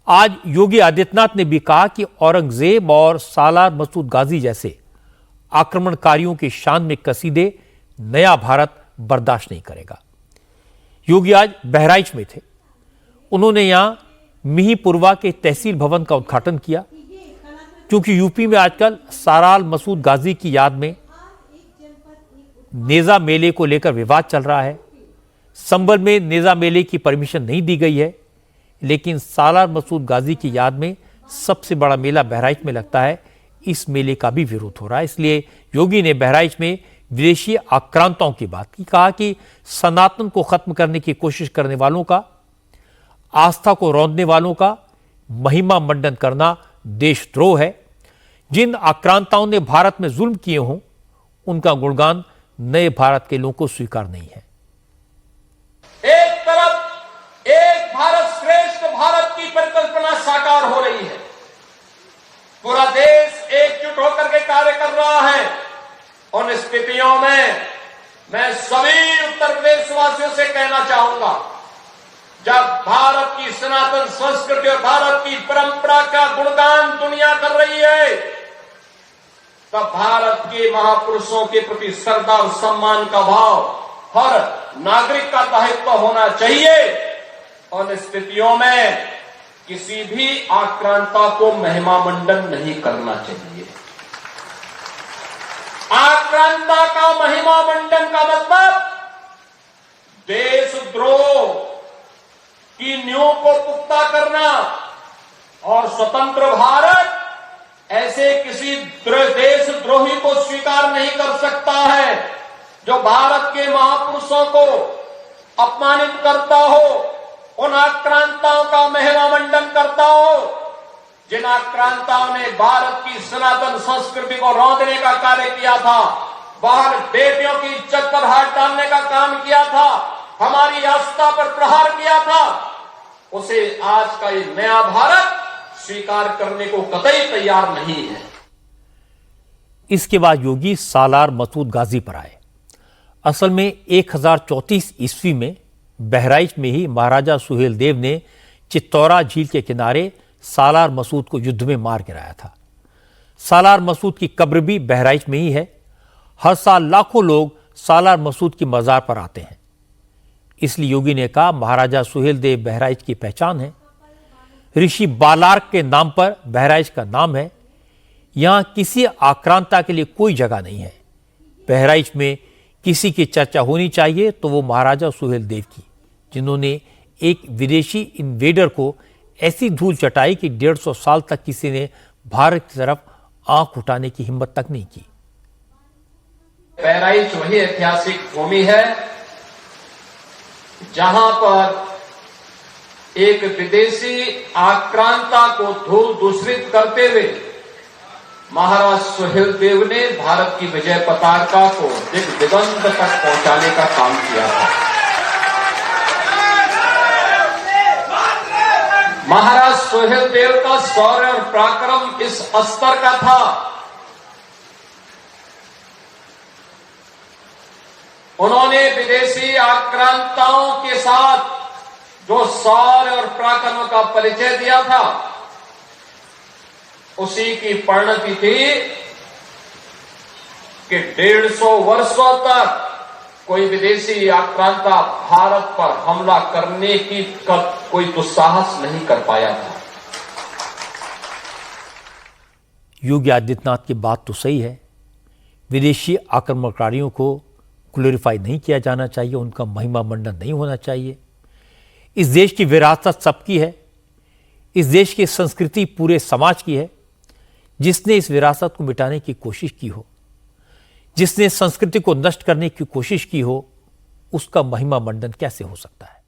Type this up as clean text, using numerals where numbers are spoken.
आज योगी आदित्यनाथ ने भी कहा कि औरंगजेब और सालार मसूद गाजी जैसे आक्रमणकारियों की शान में कसीदे नया भारत बर्दाश्त नहीं करेगा। योगी आज बहराइच में थे। उन्होंने यहां मिहीपुरवा के तहसील भवन का उद्घाटन किया, क्योंकि यूपी में आजकल सालार मसूद गाजी की याद में नेजा मेले को लेकर विवाद चल रहा है। संभल में नेजा मेले की परमिशन नहीं दी गई है, लेकिन सालार मसूद गाजी की याद में सबसे बड़ा मेला बहराइच में लगता है। इस मेले का भी विरोध हो रहा है। इसलिए योगी ने बहराइच में विदेशी आक्रांताओं की बात की, कहा कि सनातन को खत्म करने की कोशिश करने वालों का, आस्था को रौंदने वालों का महिमा मंडन करना देशद्रोह है। जिन आक्रांताओं ने भारत में जुल्म किए हों, उनका गुणगान नए भारत के लोगों को स्वीकार नहीं है। एक तरफ एक भारत श्रेष्ठ भारत की परिकल्पना साकार हो रही है, पूरा देश एकजुट होकर के कार्य कर रहा है। उन स्थितियों में मैं सभी उत्तर प्रदेश वासियों से कहना चाहूंगा, जब भारत की सनातन संस्कृति और भारत की परंपरा का गुणगान दुनिया कर रही है, तब भारत के महापुरुषों के प्रति श्रद्धा और सम्मान का भाव हर नागरिक का दायित्व होना चाहिए। उन स्थितियों में किसी भी आक्रांता को महिमा मंडन नहीं करना चाहिए। आक्रांता का महिमा मंडन का मतलब देशद्रोह की नींव को पुख्ता करना, और स्वतंत्र भारत ऐसे किसी देशद्रोही को स्वीकार नहीं कर सकता है जो भारत के महापुरुषों को अपमानित करता हो, उन आक्रांताओं का महिमा मंडन करता हो, जिन आक्रांताओं ने भारत की सनातन संस्कृति को रौंदने का कार्य किया था, बाहर बेटियों की इज्जत पर हाथ डालने का काम किया था, हमारी आस्था पर प्रहार किया था, उसे आज का ये नया भारत स्वीकार करने को कतई तैयार नहीं है। इसके बाद योगी सालार मसूद गाजी पर आए। असल में 1034 ईस्वी में बहराइच में ही महाराजा सुहेलदेव ने चित्तौरा झील के किनारे सालार मसूद को युद्ध में मार गिराया था। सालार मसूद की कब्र भी बहराइच में ही है। हर साल लाखों लोग सालार मसूद की मजार पर आते हैं। इसलिए योगी ने कहा, महाराजा सुहेलदेव बहराइच की पहचान है। ऋषि बालार्क के नाम पर बहराइच का नाम है। यहां किसी आक्रांता के लिए कोई जगह नहीं है। बहराइच में किसी की चर्चा होनी चाहिए तो वो महाराजा सुहेलदेव की, जिन्होंने एक विदेशी इन्वेडर को ऐसी धूल चटाई कि 150 साल तक किसी ने भारत की तरफ आंख उठाने की हिम्मत तक नहीं की। बहराइच वही ऐतिहासिक भूमि है जहां पर एक विदेशी आक्रांता को धूल दूषित करते हुए महाराज सुहेलदेव ने भारत की विजय पताका को दिगंत तक पहुंचाने का काम किया था। महाराज सुहेलदेव का शौर्य और पराक्रम इस स्तर का था, उन्होंने विदेशी आक्रांताओं के साथ जो शौर्य और पराक्रम का परिचय दिया था, उसी की परिणति थी कि 150 वर्षों तक कोई विदेशी आक्रांता भारत पर हमला करने की कोई दुस्साहस नहीं कर पाया था। योगी आदित्यनाथ की बात तो सही है। विदेशी आक्रमणकारियों को ग्लोरीफाई नहीं किया जाना चाहिए, उनका महिमा मंडन नहीं होना चाहिए। इस देश की विरासत सबकी है। इस देश की संस्कृति पूरे समाज की है। जिसने इस विरासत को मिटाने की कोशिश की हो, जिसने संस्कृति को नष्ट करने की कोशिश की हो, उसका महिमा मंडन कैसे हो सकता है?